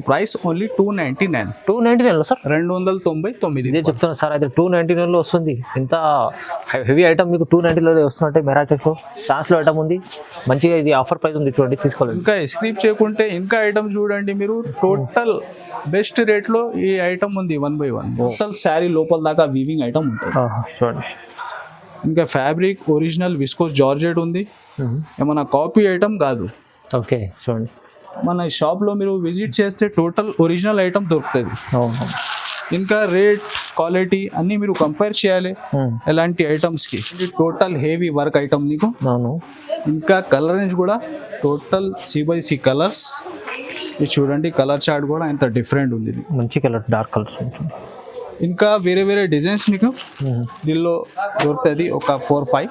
Price only 299. 299 sir 299. ఇదే చెప్తున్నా sir. అయితే 299 వస్తుంది. ఇంత హెవీ ఐటమ్ మీకు 290 వస్తున్నట్టే మెరాటెక్లో ఛాన్స్లో ఐటమ్ ఉంది. మంచిగా ఇది ఆఫర్ ప్రైస్ ఉంది చూడండి, తీసుకోవాలి. ఇంకా స్క్రీప్ చేయకుంటే ఇంకా ఐటమ్ చూడండి మీరు. టోటల్ బెస్ట్ రేట్ లో ఈ ఐటమ్ ఉంది 1/1. టోటల్ శారీ లోపల దాకా వీవింగ్ ఐటమ్ ఉంటుంది చూడండి. ఇంకా ఫ్యాబ్రిక్ ఒరిజినల్ విస్కోస్ జార్జెట్ ఉంది, ఏమన్నా కాపీ ఐటమ్ కాదు. ఓకే చూడండి. మన షాప్లో మీరు విజిట్ చేస్తే టోటల్ ఒరిజినల్ ఐటమ్ దొరుకుతుంది. ఇంకా రేట్ క్వాలిటీ అన్నీ మీరు కంపేర్ చేయాలి ఎలాంటి ఐటమ్స్కి. ఇది టోటల్ హెవీ వర్క్ ఐటమ్ నీకు. ఇంకా కలర్ రేంజ్ కూడా టోటల్ C/C కలర్స్. ఇది చూడండి, కలర్ చార్ట్ కూడా ఎంత డిఫరెంట్ ఉంది. మంచి కలర్, డార్క్ కలర్స్ ఉంటుంది. ఇంకా వేరే వేరే డిజైన్స్ నీకు దీనిలో దొరుకుతుంది. ఒక 4-5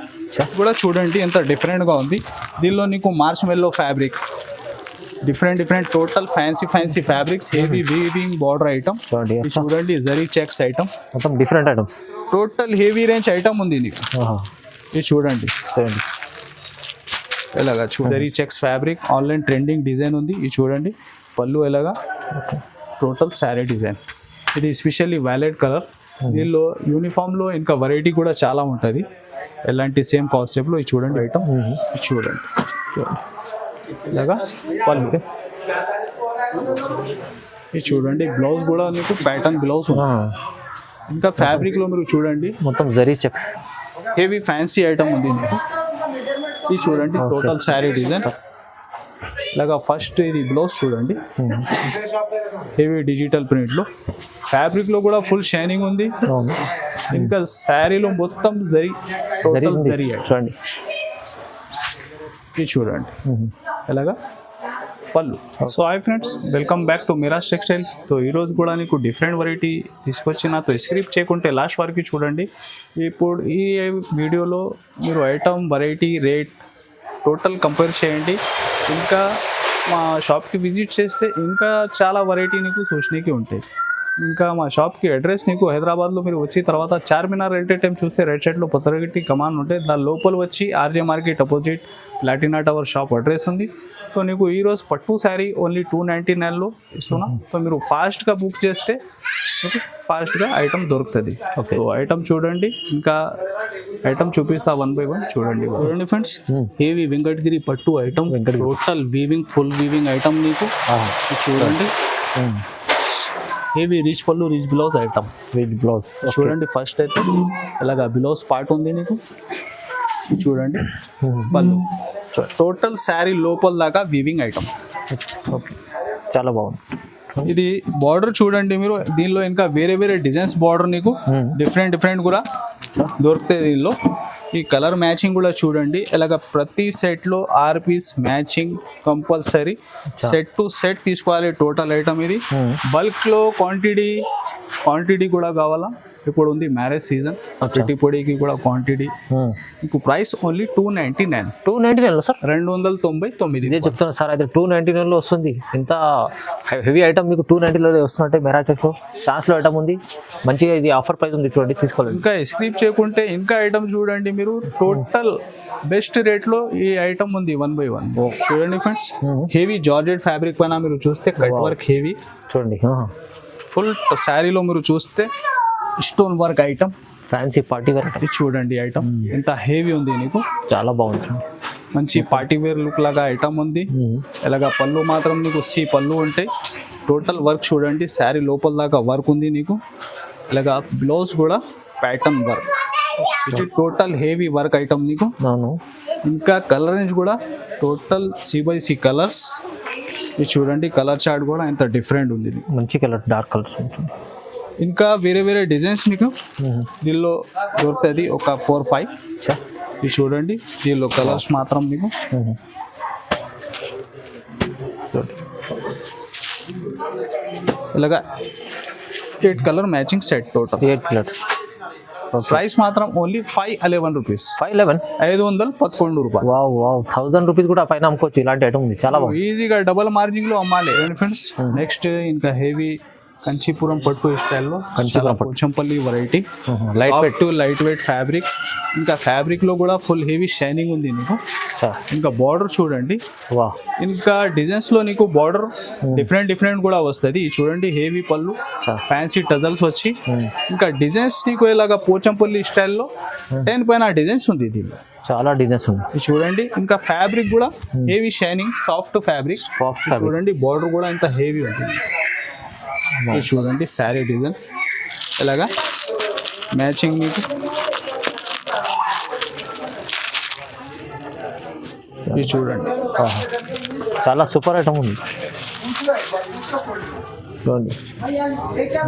కూడా చూడండి ఎంత డిఫరెంట్గా ఉంది. దీనిలో నీకు మార్చ్ మెల్లో fabric, different total fancy fabrics, heavy weaving border item చూడండి. జరీ చెక్స్ ఐటమ్, మొత్తం different items. Total heavy range item ఉంది నీకు. ఇది చూడండి ఎలాగా zari checks fabric, online trending design ఉంది. ఇది చూడండి పళ్ళు ఎలాగా, టోటల్ శారీ డిజైన్. ఇది ఎస్పెషల్లీ వైలెట్ కలర్. దీనిలో యూనిఫామ్లో ఇంకా వెరైటీ కూడా చాలా ఉంటుంది. ఎలాంటి సేమ్ కాన్సెప్ట్లో ఇది చూడండి ఐటమ్. ఇది చూడండి ఇలాగా పళ్ళు. ఇది చూడండి బ్లౌజ్ కూడా మీకు ప్యాటర్న్ బ్లౌజ్ ఉంది. ఇంకా ఫ్యాబ్రిక్లో మీరు చూడండి మొత్తం zari checks, heavy fancy item ఉంది మీకు. ఇది చూడండి టోటల్ శారీ డిజైన్ ఇలాగా. ఫస్ట్ ఇది బ్లౌజ్ చూడండి, హెవీ డిజిటల్ ప్రింట్లో. ఫ్యాబ్రిక్లో కూడా ఫుల్ షైనింగ్ ఉంది. ఇంకా శారీలో మొత్తం జరీ, టోటల్ జరీ చూడండి. ఇది చూడండి ఎలాగా పళ్ళు. So hi friends, welcome back to Miraj textile. So ఈరోజు కూడా నీకు డిఫరెంట్ వెరైటీ తీసుకొచ్చి నాతో స్క్రిప్ట్ చేయకుంటే లాస్ట్ వరకు చూడండి. ఇప్పుడు ఈ వీడియోలో మీరు item, variety, rate total compare చేయండి. ఇంకా మా షాప్కి విజిట్ చేస్తే ఇంకా చాలా వెరైటీ నీకు చూసినకి ఉంటాయి. ఇంకా మా షాప్కి అడ్రస్ నీకు హైదరాబాద్లో మీరు వచ్చిన తర్వాత చార్మినార్ రైల్వే టైం చూస్తే రైట్ సైడ్లో పొత్తరగట్టి కమాన్ ఉంటాయి. దాని లోపల వచ్చి RJ market opposite Platina tower shop address ఉంది. సో నీకు ఈరోజు పట్టు శారీ ఓన్లీ 299లో ఇస్తున్నా. సో మీరు ఫాస్ట్గా బుక్ చేస్తే మీకు ఫాస్ట్గా ఐటమ్ దొరుకుతుంది. ఓకే, ఐటమ్ చూడండి. ఇంకా ఐటమ్ చూపిస్తా 1/1 చూడండి ఫ్రెండ్స్. హెవీ వెంకటగిరి పట్టు item, total weaving, full weaving item నీకు. చూడండి హెవీ రిచ్ పళ్ళు, rich blouse item. With blouse చూడండి. ఫస్ట్ అయితే ఇలాగా బ్లౌజ్ పార్ట్ ఉంది నీకు. చూడండి పళ్ళు, టోటల్ శారీ లోపల దాకా వీవింగ్ ఐటమ్. ఓకే, చాలా బాగుంది. ఇది బార్డర్ చూడండి మీరు. దీనిలో ఇంకా వేరే వేరే డిజైన్స్ బార్డర్ నీకు డిఫరెంట్ కూడా దొరుకుతాయి దీనిలో. ఈ కలర్ మ్యాచింగ్ కూడా చూడండి. ఇలాగ ప్రతి సెట్లో 6 piece matching compulsory. Set to set తీసుకోవాలి టోటల్ ఐటమ్. ఇది బల్క్లో క్వాంటిటీ కూడా కావాలా. ఇప్పుడు ఉంది మ్యారేజ్ సీజన్, పెట్టి పొడికి కూడా క్వాంటిటీ. మీకు ప్రైస్ ఓన్లీ 299. 299 సార్ 299. ఇదే చెప్తున్నా సార్. అయితే 299 వస్తుంది. ఇంత హెవీ ఐటమ్ మీకు 290 వస్తున్నట్టే మెరాటెక్లో ఛాన్స్లో ఐటమ్ ఉంది. మంచిగా ఇది ఆఫర్ ప్రైస్ ఉంది చూడండి, తీసుకోవాలి. ఇంకా స్క్రీప్ చేయకుంటే ఇంకా ఐటమ్ చూడండి మీరు. టోటల్ బెస్ట్ రేట్లో ఈ ఐటమ్ ఉంది 1/1. చూడండి ఫ్రెండ్స్, హెవీ జార్జెట్ ఫ్యాబ్రిక్ పైన మీరు చూస్తే కట్ వర్క్ హెవీ చూడండి. ఫుల్ శారీలో మీరు చూస్తే stone work item, fancy party wear చూడండి ఐటమ్ ఎంత హెవీ ఉంది నీకు. చాలా బాగుంది, మంచి పార్టీ వేర్ లుక్ లాగా ఐటమ్ ఉంది. ఇలాగా పళ్ళు మాత్రం నీకు పళ్ళు ఉంటాయి. టోటల్ వర్క్ చూడండి, శారీ లోపల దాకా వర్క్ ఉంది నీకు. ఇలాగా బ్లౌజ్ కూడా pattern work. Total heavy work item నీకు. ఇంకా కలర్ రేంజ్ కూడా టోటల్ C/C కలర్స్. ఇది చూడండి, కలర్ చార్ట్ కూడా ఎంత డిఫరెంట్ ఉంది. మంచి కలర్, డార్క్ కలర్స్ ఉంటుంది. ఇంకా వేరే వేరే డిజైన్స్ నీకు దీనిలో దొరుకుతుంది. ఒక 4-5 ఇది చూడండి. దీనిలో కలర్స్ మాత్రం మీకు ఇలాగా 8 colour matching set. Total 8 colours. Price మాత్రం ఓన్లీ 511 రూపీస్. 511 రూపాయలు. వావ్ 1000 రూపీస్ కూడా పైన అమ్ముకోవచ్చు. ఇలాంటి ఐటమ్ ఉంది, చాలా బాగుంది. ఈజీగా డబల్ మార్జిన్ లో అమ్మాలి ఫ్రెండ్స్. నెక్స్ట్ ఇంకా హెవీ కంచీపురం పట్టు స్టైల్లో కంచీపురం పట్టు. Pochampally variety light weight light weight fabric. ఇంకా ఫ్యాబ్రిక్ లో కూడా ఫుల్ హెవీ షైనింగ్ ఉంది నీకు. ఇంకా బార్డర్ చూడండి, వా ఇంకా డిజైన్స్ లో నీకు బార్డర్ డిఫరెంట్ కూడా వస్తుంది. ఇది చూడండి హెవీ పళ్ళు, ఫ్యాన్సీ టజల్స్ వచ్చి, ఇంకా డిజైన్స్ నీకు ఇలాగా పోచంపల్లి స్టైల్లో 10 పైన డిజైన్స్ ఉంది దీనిలో. చాలా డిజైన్స్ ఉంది. ఇది చూడండి, ఇంకా ఫ్యాబ్రిక్ కూడా హెవీ షైనింగ్ సాఫ్ట్ ఫ్యాబ్రిక్. చూడండి బార్డర్ కూడా ఇంత హెవీ ఉంటుంది. ఇది చూడండి శారీ డిజైన్ ఇలాగా మ్యాచింగ్ మీకు. ఇది చూడండి చాలా సూపర్ ఐటమ్ ఉంది చూడండి.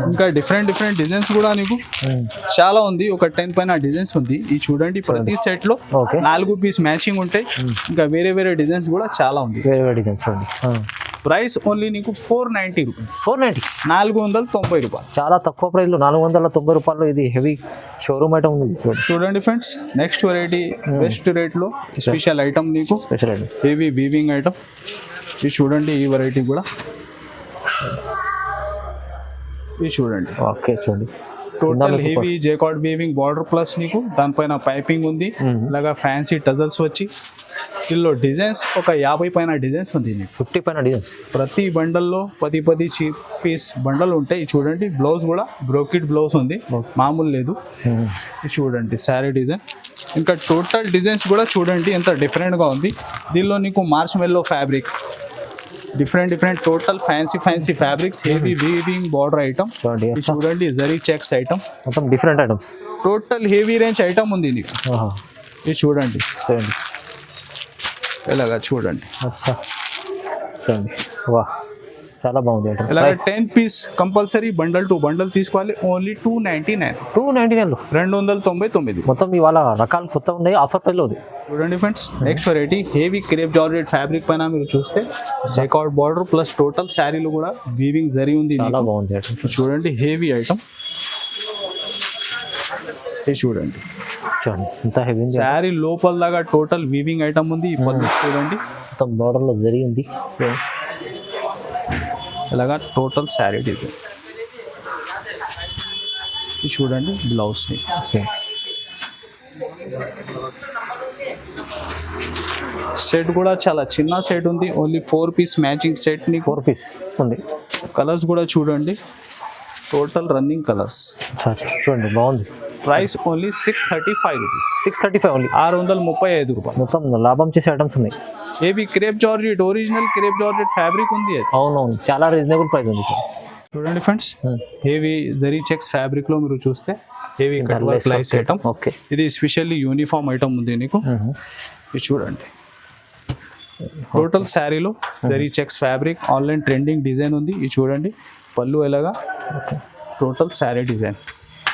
ఇంకా డిఫరెంట్ డిజైన్స్ కూడా నీకు చాలా ఉంది. ఒక 10 పైన డిజైన్స్ ఉంది. ఇది చూడండి ప్రతి సెట్ లో ఓకే 4 పీస్ మ్యాచింగ్ ఉంటాయి. ఇంకా వేరే డిజైన్స్ కూడా చాలా ఉంది. వేరే డిజైన్స్ చూడండి. ప్రైస్ ఓన్లీ నీకు 490 రూపీస్, 490, 490 రూపాయలు. చాలా తక్కువ ప్రైస్లో 490 రూపాయలు. ఇది హెవీ షోరూమ్ ఐటమ్ ఉంది చూడండి friends. Next variety best rate లో స్పెషల్ ఐటమ్ నీకు, special item heavy weaving item. ఇది చూడండి ఈ వెరైటీ కూడా. ఇది చూడండి ఓకే చూడండి total heavy jacquard weaving border plus నీకు దానిపైన పైపింగ్ ఉంది. ఇలాగా ఫ్యాన్సీ టజల్స్ వచ్చి దీనిలో డిజైన్స్ ఒక 50 పైన డిజైన్స్ ఉంది నీకు. 50 పైన డిజైన్స్. ప్రతి బండల్లో 10 చీప్ పీస్ బండల్ ఉంటాయి. చూడండి బ్లౌజ్ కూడా బ్రోకెట్ బ్లౌజ్ ఉంది, మామూలు లేదు. ఇది చూడండి శారీ డిజైన్. ఇంకా టోటల్ డిజైన్స్ కూడా చూడండి ఎంత డిఫరెంట్గా ఉంది. దీనిలో నీకు మార్చ్ మెల్లో fabric, different total fancy fabrics, heavy weaving border item. చూడండి జరీ చెక్స్ ఐటమ్, మొత్తం different items. Total heavy range item ఉంది నీకు. ఇది చూడండి ఇలాగా చూడండి. అచ్చా చూడండి, వా చాలా బాగుంది ఐటమ్. ఇలాగ 10 piece compulsory bundle to bundle తీసుకోవాలి. ఓన్లీ 299, 299. మొత్తం ఇవాళ రకాలు కొత్త ఉన్నాయి, ఆఫర్ ప్రైస్లో ఉంది. చూడండి friends next variety heavy crepe georgette fabric పైన మీరు చూస్తే జైకార్డ్ బార్డర్ ప్లస్ టోటల్ శారీలో కూడా వీవింగ్ జరీ ఉంది. చాలా బాగుంది ఐటమ్. చూడండి హెవీ ఐటమ్. ఇది చూడండి ఇంత హెవీ శారీ లోపల దాకా టోటల్ వీవింగ్ ఐటమ్ ఉంది. ఈ పళ్ళు చూడండి మొత్తం బార్డర్లో జరీ ఉంది. ఇలాగా టోటల్ శారీ డిజైన్. ఇది చూడండి బ్లౌజ్. సెట్ కూడా చాలా చిన్న సెట్ ఉంది. ఓన్లీ 4 పీస్ మ్యాచింగ్ సెట్ ని 4 పీస్ ఉంది. కలర్స్ కూడా చూడండి టోటల్ రన్నింగ్ కలర్స్. చూడండి బాగుంది. ప్రైస్ ఓన్లీ 635 రూపీస్, 635 ఓన్లీ, 635 రూపాయలు. మొత్తం లాభం చేసే ఐటమ్స్ ఉన్నాయి. ఏవి crepe georgette, original crepe georgette fabric ఉంది. అవునవును చాలా రీజనబుల్ ప్రైస్ ఉంది సార్. చూడండి friends heavy zari checks fabric లో మీరు చూస్తే హెవీ కట్ వర్క్ లైస్ ఐటమ్. ఓకే ఇది స్పెషల్లీ యూనిఫామ్ ఐటమ్ ఉంది నీకు. ఇది చూడండి టోటల్ శారీలో zari checks fabric online trending design ఉంది. ఇది చూడండి పళ్ళు ఎలాగా టోటల్ శారీ డిజైన్.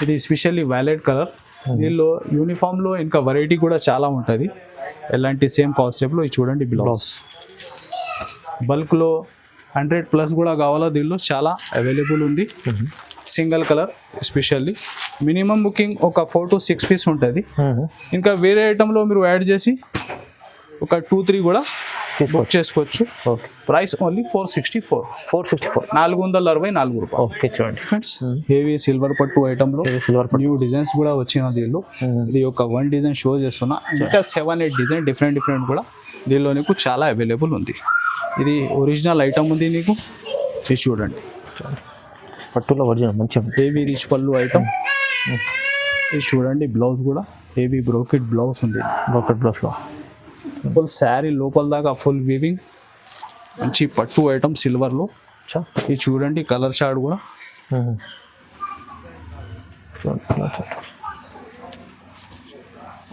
ఇది స్పెషల్లీ వ్యాలెట్ కలర్. దీనిలో యూనిఫామ్లో ఇంకా వెరైటీ కూడా చాలా ఉంటుంది. ఎలాంటి సేమ్ కాన్సెప్ట్లో ఇది చూడండి బ్లౌజ్. బల్క్లో 100+ కూడా కావాలా దీనిలో చాలా అవైలబుల్ ఉంది. Single colour specially minimum booking ఒక 4 to 6 పీస్ ఉంటుంది. ఇంకా వేరే ఐటెంలో మీరు యాడ్ చేసి ఒక 2-3 కూడా బుక్ చేసుకోవచ్చు. ప్రైస్ ఓన్లీ 464, 464 రూపాయలు. ఓకే చూడండి ఫ్రెండ్స్ హెవీ సిల్వర్ పట్టు ఐటమ్లో న్యూ డిజైన్స్ కూడా వచ్చిన దీనిలో. ఇది ఒక 1 డిజైన్ షో చేస్తున్నా. ఇంకా 7-8 డిజైన్ డిఫరెంట్ కూడా దీనిలో నీకు చాలా అవైలబుల్ ఉంది. ఇది ఒరిజినల్ ఐటమ్ ఉంది నీకు. ఇది చూడండి పట్టులో ఒరిజినల్ మంచిగా హెవీ రిచ్ పళ్ళు ఐటమ్. ఇది చూడండి బ్లౌజ్ కూడా హెవీ బ్రోకెట్ బ్లౌజ్ ఉంది. బ్రోకెట్ బ్లౌజ్లో ఫుల్ శారీ లోపల దాకా ఫుల్ వీవింగ్ మంచి పట్టు ఐటమ్ సిల్వర్లో. ఇది చూడండి కలర్ చార్ట్ కూడా.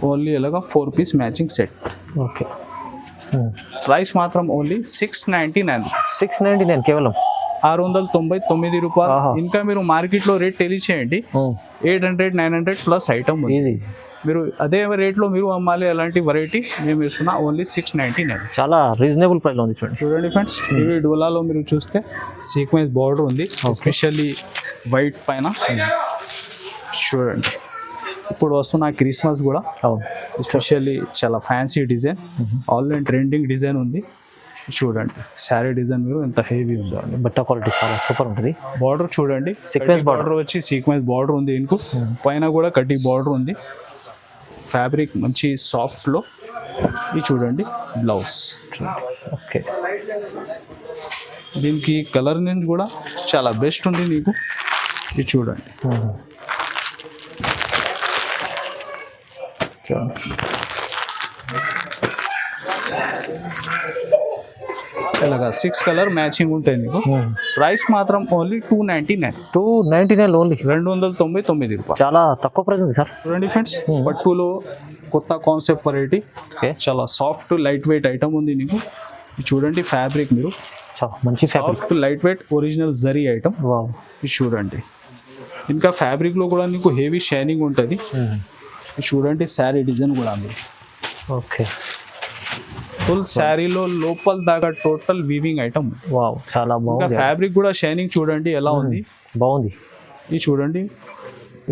ఓన్లీ ఇలాగా 4 piece matching set. Okay price మాత్రం ఓన్లీ 699, 699 కేవలం 699 రూపాయలు. ఇంకా మీరు మార్కెట్లో రేట్ తెలియచేయండి. 800-900 ప్లస్ ఐటమ్ ఈజీ. మీరు అదే రేట్లో మీరు అమ్మాలి. అలాంటి వెరైటీ మేము ఇస్తున్నా ఓన్లీ 699. చాలా రీజనబుల్ ప్రైస్లో ఉంది చూడండి. చూడండి ఫ్రెండ్స్ ఇవి డోలాలో మీరు చూస్తే సీక్వెన్స్ బార్డర్ ఉంది ఎస్పెషల్లీ వైట్ పైన. చూడండి ఇప్పుడు వస్తున్న క్రిస్మస్ కూడా ఎస్పెషల్లీ చాలా fancy design online trending design ఉంది. చూడండి శారీ డిజైన్ మీరు ఎంత హెవీ ఉందో. బట్ట క్వాలిటీ చాలా సూపర్ ఉంటుంది. బార్డర్ చూడండి, Sequence బార్డర్ వచ్చి సీక్వెన్స్ బార్డర్ ఉంది దీనికి. పైన కూడా కడ్డీ బార్డర్ ఉంది. ఫ్యాబ్రిక్ మంచి సాఫ్ట్లో. ఇది చూడండి బ్లౌజ్. ఓకే, దీనికి కలర్ నుంచి కూడా చాలా బెస్ట్ ఉంది నీకు. ఇది చూడండి ఇలాగా 6 కలర్ మ్యాచింగ్ ఉంటాయి నీకు. ప్రైస్ మాత్రం ఓన్లీ 299. 299 ఓన్లీ, 299 రూపాయలు. చాలా తక్కువ ప్రైస్ ఉంది సార్. చూడండి ఫ్రెండ్స్, పట్టులో కొత్త కాన్సెప్ట్ వెరైటీ. ఓకే, చాలా సాఫ్ట్ లైట్ వెయిట్ ఐటమ్ ఉంది నీకు. ఇది చూడండి ఫ్యాబ్రిక్ మీరు చాలా మంచి fabric, soft light weight original zari item. Wow, ఇది చూడండి. ఇంకా ఫ్యాబ్రిక్లో కూడా నీకు హెవీ షైనింగ్ ఉంటుంది. ఇది చూడండి శారీ డిజైన్ కూడా మీరు ఓకే, ఫుల్ శారీలో లోపల దాకా టోటల్ వీవింగ్ ఐటమ్. వావ్, చాలా ఇంకా బాగుంది. ఫ్యాబ్రిక్ కూడా షైనింగ్ చూడండి ఎలా ఉంది. బాగుంది. ఇది చూడండి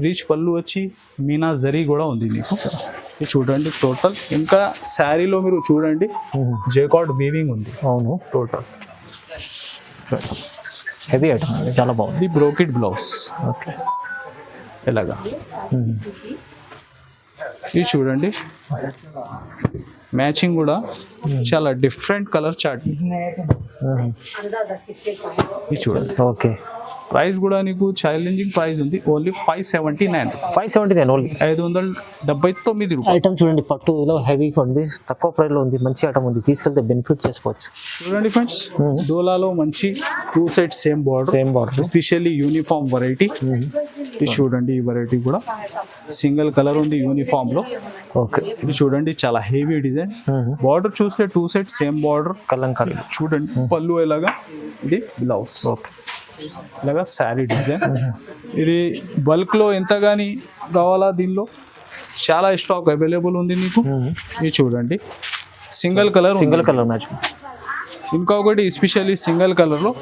రీచ్ పళ్ళు వచ్చి మీనా జరీ కూడా ఉంది నీకు. ఇది చూడండి టోటల్. ఇంకా శారీలో మీరు చూడండి జేకార్డ్ వీవింగ్ ఉంది అవును, టోటల్. హెవీ ఐటమ్, చాలా బాగుంది. ఇది బ్రోకెట్ బ్లౌజ్ ఓకే, ఎలాగా. ఇది చూడండి మ్యాచింగ్ కూడా చాలా డిఫరెంట్ కలర్ చార్ట్. ఇది చూడండి. ఓకే, ప్రైస్ కూడా నీకు ఛాలెంజింగ్ ప్రైస్ ఉంది. ఓన్లీ 579. 579 ఓన్లీ, 579 రూపాయలు. ఐటమ్ చూడండి, పట్టు ఇలా హెవీగా ఉంది, తక్కువ ప్రైస్లో ఉంది, మంచి ఐటమ్ ఉంది, తీసుకెళ్తే బెనిఫిట్ చేసుకోవచ్చు. చూడండి ఫ్రెండ్స్, డోలాలో మంచి 2 side same border, same border, especially uniform variety. ఇది చూడండి, ఈ వెరైటీ కూడా సింగిల్ కలర్ ఉంది యూనిఫామ్ లో. ఓకే, ఇది చూడండి చాలా హెవీ డిజైన్. బార్డర్ చూస్తే 2 సైడ్ సేమ్ బార్డర్. కలంకారీ చూడండి పళ్ళు ఎలాగా. ఇది బ్లౌజ్. ఓకే, ఇలాగా శారీ డిజైన్. ఇది బల్క్ లో ఎంత కానీ కావాలా, దీనిలో చాలా స్టాక్ అవైలబుల్ ఉంది నీకు. ఇది చూడండి సింగిల్ కలర్ మ్యాచ్. ఇంకొకటి ఎస్పెషల్లీ సింగిల్ కలర్ లో.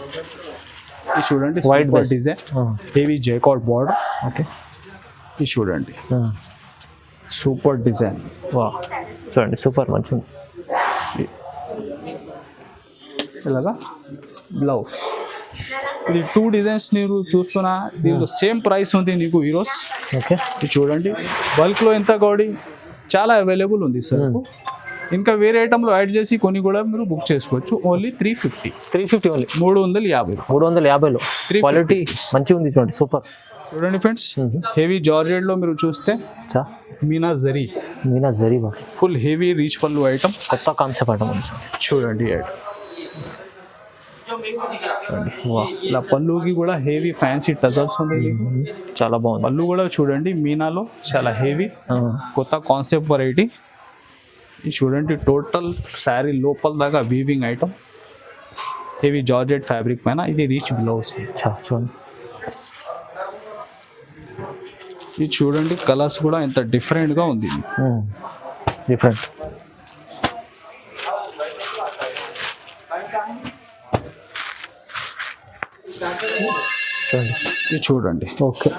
ఇది చూడండి White white base. Design, heavy jacquard border. Okay, ఇది చూడండి సూపర్ డిజైన్. వా, చూడండి సూపర్ మంచిది. ఇలాగా బ్లౌజ్. ఇది 2 డిజైన్స్ మీరు చూస్తున్నా, దీనిలో సేమ్ ప్రైస్ ఉంది నీకు ఈరోజు. ఓకే, ఇది చూడండి బల్క్లో ఎంత గౌడి చాలా అవైలబుల్ ఉంది సార్. ఇంకా వేరే ఐటమ్లో యాడ్ చేసి కొన్ని కూడా మీరు బుక్ చేసుకోవచ్చు. Only 350 only, 350. 350లో క్వాలిటీ మంచిగా ఉంది చూడండి, సూపర్. చూడండి ఫ్రెండ్స్, హెవీ జార్జెట్ లో మీరు చూస్తే Meena zari full heavy reach పళ్ళు ఐటమ్. కొత్త కాన్సెప్ట్ ఐటమ్ ఉంది చూడండి ఇలా పళ్ళుకి కూడా హెవీ ఫ్యాన్సీ టజల్స్ ఉన్నాయి. చాలా బాగుంది. పళ్ళు కూడా చూడండి మీనాలో చాలా హెవీ కొత్త కాన్సెప్ట్ వెరైటీ. ఇది చూడండి టోటల్ శారీ లోపల దాకా weaving item, heavy georgette fabric పైన. ఇది రీచ్ బ్లౌజ్. చూడండి, ఇది చూడండి కలర్స్ కూడా ఎంత డిఫరెంట్గా ఉంది. డిఫరెంట్. ఇది చూడండి. ఓకే,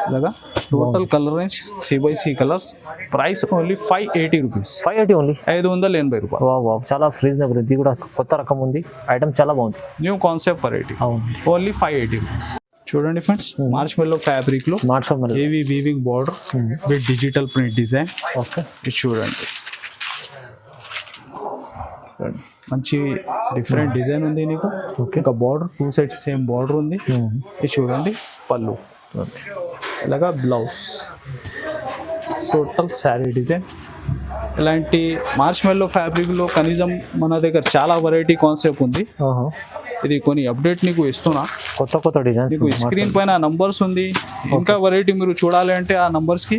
ఇలాగా total colour range CBC colours. Price only 580 rupees. 580 only, 580 రూపాయలు. వావ్, చాలా రీజనబుల్. ఇది కూడా కొత్త రకం ఉంది, ఐటమ్ చాలా బాగుంది. New concept variety. అవును, ఓన్లీ 580 రూపీస్. చూడండి ఫ్రెండ్స్, మార్చ్ మెల్లో ఫ్యాబ్రిక్ లో heavy weaving border with digital print design. Okay, ఇది చూడండి మంచి డిఫరెంట్ డిజైన్ ఉంది నీకు. ఇంకా బార్డర్ 2 సైడ్స్ సేమ్ బార్డర్ ఉంది. ఇది చూడండి పళ్ళు. ఇలాగా బ్లౌజ్. Total sari design. ఇలాంటి మార్చ్ మెల్లో ఫ్యాబ్రిక్లో కనీసం మన దగ్గర చాలా వెరైటీ కాన్సెప్ట్ ఉంది. ఇది కొన్ని అప్డేట్ నీకు ఇస్తున్నా, కొత్త డిజైన్స్. మీకు స్క్రీన్ పైన నంబర్స్ ఉంది. ఇంకా వెరైటీ మీరు చూడాలి అంటే ఆ నంబర్స్కి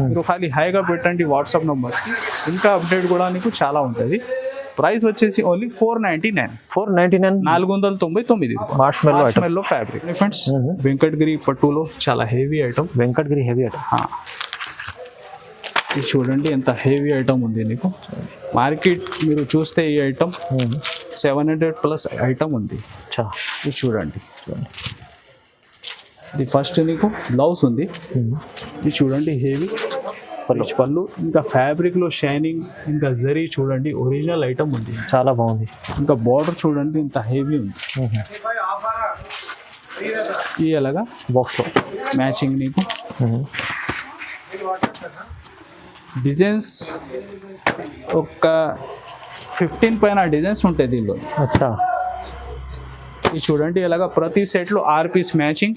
మీరు ఖాళీ హైగా పెట్టండి, వాట్సాప్ నంబర్స్కి. ఇంకా అప్డేట్ కూడా నీకు చాలా ఉంటుంది. ప్రైస్ వచ్చేసి ఓన్లీ 499. 499 మార్చ్ మెల్లో ఫ్యాబ్రిక్. ఫ్రెండ్స్, వెంకటగిరి పట్టులో చాలా హెవీ ఐటమ్. ఇది చూడండి ఎంత హెవీ ఐటమ్ ఉంది నీకు. మార్కెట్ మీరు చూస్తే ఈ ఐటమ్ 700+ ఐటమ్ ఉంది. ఇది చూడండి. ఇది ఫస్ట్ నీకు బ్లౌజ్ ఉంది. ఇది చూడండి హెవీ పళ్ళు. రిచ్ పళ్ళు, ఇంకా ఫ్యాబ్రిక్ లో షైనింగ్, ఇంకా జరీ చూడండి ఒరిజినల్ ఐటమ్ ఉంది. చాలా బాగుంది. ఇంకా బార్డర్ చూడండి ఇంత హెవీ ఉంది. ఈ అలాగా బాక్స్లో మ్యాచింగ్ నీకు డిజైన్స్ ఒక 15 పైన డిజైన్స్ ఉంటాయి దీనిలో. అచ్చా. ఇది చూడండి ఇలాగా ప్రతి సెట్ లో 6 పీస్ మ్యాచింగ్.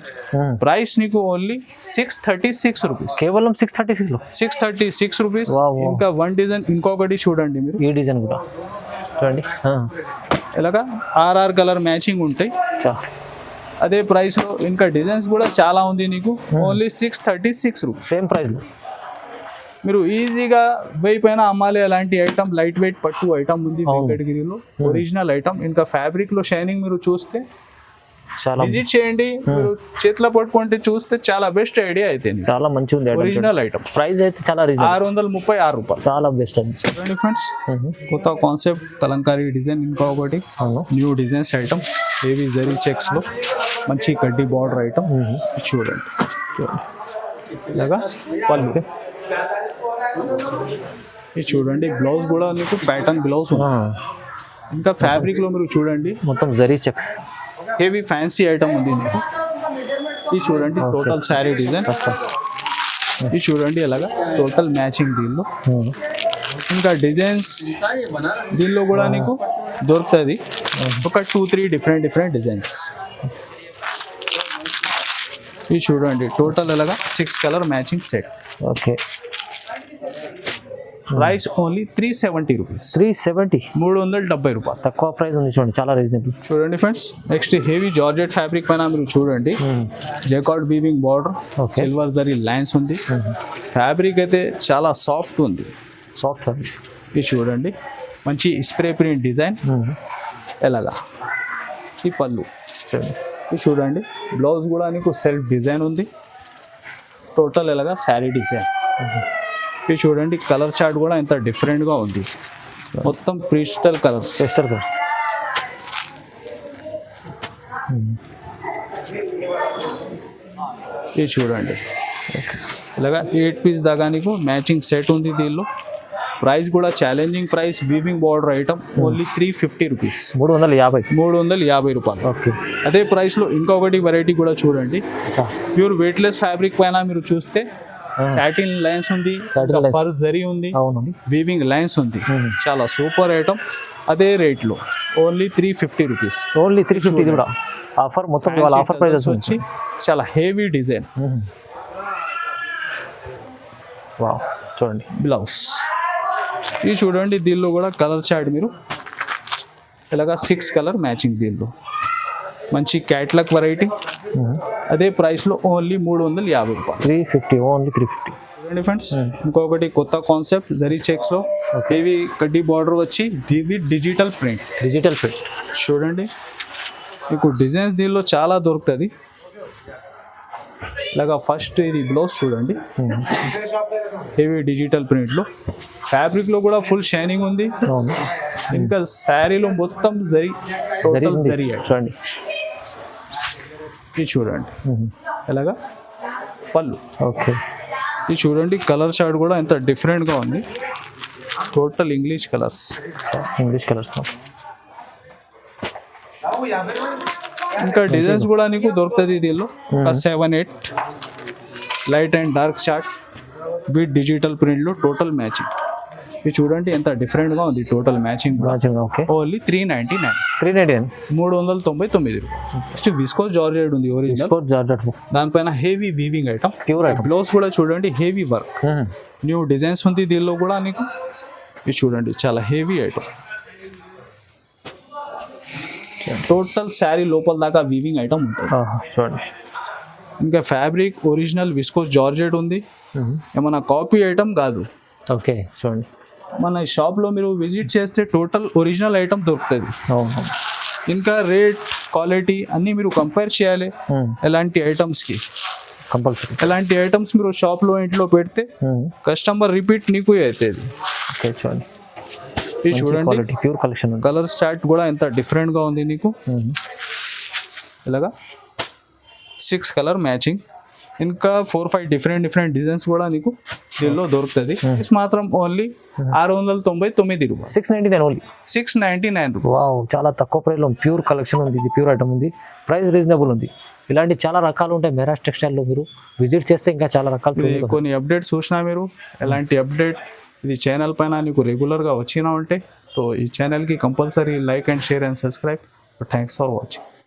ప్రైస్ నీకు ఓన్లీ 636 రూపీస్. కేవలం 636 లో 636 రూపీస్. Wow, wow. ఇంకా వన్ డిజైన్ ఇంకొకటి చూడండి మీరు, ఈ డిజైన్ కూడా చూడండి. ఇలాగా RR కలర్ మ్యాచింగ్ ఉంటాయి చా. అదే ప్రైస్ లో. ఇంకా డిజైన్స్ కూడా చాలా ఉంది నీకు. Only 636 rupees. సేమ్ ప్రైస్ లో మీరు ఈజీగా 1000 పైన అమ్మాలి. అలాంటి ఐటమ్ లైట్ వెయిట్ పట్టు ఐటమ్ ఉంది వెంకటగిరిలో, ఒరిజినల్ ఐటమ్. ఇంకా ఫ్యాబ్రిక్ లో షైనింగ్ మీరు చూస్తే చాలా విజిట్ చేయండి. మీరు చేతిలో పట్టుకుంటే చూస్తే చాలా బెస్ట్ ఐడియా అయితే. చాలా మంచిగా ఉంది. Original item. ప్రైస్ అయితే చాలా రీజనబుల్, 636 రూపాయలు. చాలా బెస్ట్ అండి. చూడండి ఫ్రెండ్స్, కొత్త కాన్సెప్ట్ కలంకారీ డిజైన్. ఇంకొకటి అవును, new designs item, heavy zari checks లో మంచి కడ్డీ బార్డర్ ఐటమ్. చూడండి ఇలాగా పళ్ళు. ఇది చూడండి బ్లౌజ్ కూడా మీకు ప్యాటర్న్ బ్లౌజ్ ఉంది. ఇంకా ఫ్యాబ్రిక్ లో మీరు చూడండి మొత్తం zari checks, heavy fancy item ఉంది మీకు. ఇది చూడండి టోటల్ శారీ డిజైన్. ఇది చూడండి ఇలాగా టోటల్ మ్యాచింగ్ దీనిలో. ఇంకా డిజైన్స్ దీనిలో కూడా నీకు దొరుకుతుంది. ఒక 2-3 డిఫరెంట్ డిజైన్స్. ఇది చూడండి టోటల్ ఇలాగా 6 colour matching set. Okay. Price only 370 rupees. 370, 370 రూపాయలు. తక్కువ ప్రైస్ ఉంది చూడండి, చాలా రీజనబుల్. చూడండి friends, next heavy georgette fabric పైన మీరు చూడండి jacquard weaving border, silver zari lines ఉంది. ఫ్యాబ్రిక్ అయితే చాలా సాఫ్ట్ ఉంది, సాఫ్ట్ ఫ్యాబ్రిక్. ఇది చూడండి మంచి స్ప్రే ప్రింట్ డిజైన్. ఎలాగా ఈ పళ్ళు చూడండి. ఇది చూడండి బ్లౌజ్ కూడా నీకు సెల్ఫ్ డిజైన్ ఉంది. టోటల్ ఎలాగా శారీ డిజైన్. ఇది చూడండి కలర్ చార్ట్ కూడా ఎంత డిఫరెంట్గా ఉంది. మొత్తం క్రిస్టల్ కలర్స్. ఇది చూడండి ఇలాగా 8 పీస్ దాకా నీకు మ్యాచింగ్ సెట్ ఉంది దీనిలో. ప్రైస్ కూడా challenging price. Weaving border item only 350 rupees. 350 రూపాయలు. ఓకే. అదే ప్రైస్లో ఇంకొకటి వెరైటీ కూడా చూడండి. ప్యూర్ వెయిట్లెస్ ఫ్యాబ్రిక్ పైన మీరు చూస్తే సాటిన్ లైన్స్ ఉంది, ఫర్ జరీ ఉంది, వీవింగ్ లైన్స్ ఉంది. చాలా సూపర్ ఐటమ్. అదే రేట్ లో ఓన్లీ 350 రూపీస్. ఓన్లీ 350 కూడా ఆఫర్. మొత్తం వాళ్ళ ఆఫర్ ప్రైస్ వచ్చి చాలా హెవీ డిజైన్. వావ్, చూడండి బ్లౌజ్. ఇది చూడండి దీనిలో కూడా కలర్ చార్ట్ మీరు ఇలాగా 6 కలర్ మ్యాచింగ్. దీనిలో మంచి క్యాట్లాగ్ వెరైటీ. అదే ప్రైస్ లో ఓన్లీ 350 రూపాయలు. 350, ఓన్లీ 350. చూడండి ఫ్రెండ్స్, ఇంకొకటి కొత్త కాన్సెప్ట్ జరీ చెక్స్ లో హెవీ కడ్డీ బార్డర్ వచ్చి డిజిటల్ ప్రింట్. చూడండి మీకు డిజైన్స్ దీనిలో చాలా దొరుకుతుంది. ఇలాగా ఫస్ట్ ఇది బ్లౌజ్ చూడండి హెవీ డిజిటల్ ప్రింట్ లో. ఫ్యాబ్రిక్ లో కూడా ఫుల్ షైనింగ్ ఉంది. ఇంకా శారీలో మొత్తం జరీ, టోటల్ జరీ చూడండి. ఇది చూడండి ఎలాగా పళ్ళు. ఓకే. ఇది చూడండి కలర్ చార్ట్ కూడా ఎంత డిఫరెంట్గా ఉంది. Total English colours. ఇంకా డిజైన్స్ కూడా నీకు దొరుకుతుంది దీనిలో. 7-8 light and dark chart with digital print లో టోటల్ మ్యాచింగ్. ఇది చూడండి ఎంత డిఫరెంట్ గా ఉంది. Total matching only 399. 399 రూపాయలు. విస్కోస్ జార్జెట్ ఉంది ఒరిజినల్. దానిపైన హెవీ వీవింగ్ ఐటమ్. బ్లౌజ్ కూడా చూడండి హెవీ వర్క్. న్యూ డిజైన్స్ ఉంది దీనిలో కూడా నీకు. ఇది చూడండి చాలా హెవీ ఐటమ్. టోటల్ శారీ లోపల దాకా వీవింగ్ ఐటమ్ ఉంటుంది. చూడండి ఇంకా ఫ్యాబ్రిక్ ఒరిజినల్ విస్కోస్ జార్జెట్ ఉంది. ఏమన్నా కాపీ ఐటమ్ కాదు. ఓకే. చూడండి మన షాప్లో మీరు విజిట్ చేస్తే టోటల్ ఒరిజినల్ ఐటమ్ దొరుకుతుంది. ఇంకా రేట్, క్వాలిటీ అన్నీ మీరు కంపేర్ చేయాలి. ఎలాంటి ఐటమ్స్కి కంపల్సరీ. ఎలాంటి ఐటమ్స్ మీరు షాప్లో ఇంట్లో పెడితే కస్టమర్ రిపీట్ నీకు అవుతుంది. ఓకే. చూడండి ఇది చూడండి ప్యూర్ కలెక్షన్. కలర్ చార్ట్ కూడా ఎంత డిఫరెంట్గా ఉంది నీకు. ఇలాగా 6 కలర్ మ్యాచింగ్. ఇంకా 4-5 డిఫరెంట్ డిజైన్స్ కూడా నీకు దీనిలో దొరుకుతుంది ఇది మాత్రం ఓన్లీ 699 రూపాయలు 699 ఓన్లీ. 699 రూపాయలు. వావ్, చాలా తక్కువ ప్రైస్లో ప్యూర్ కలెక్షన్ ఉంది, ఇది ప్యూర్ ఐటమ్ ఉంది, ప్రైస్ రీజనబుల్ ఉంది. ఇలాంటి చాలా రకాలు ఉంటాయి మెరాజ్ టెక్స్టైల్లో, మీరు విజిట్ చేస్తే ఇంకా చాలా రకాలు ఇది కొన్ని అప్డేట్స్ చూసినా మీరు ఎలాంటి అప్డేట్ ఇది ఛానల్ పైన నీకు రెగ్యులర్గా వచ్చినా ఉంటే సో ఈ ఛానల్కి compulsory like and share and subscribe. Thanks for watching.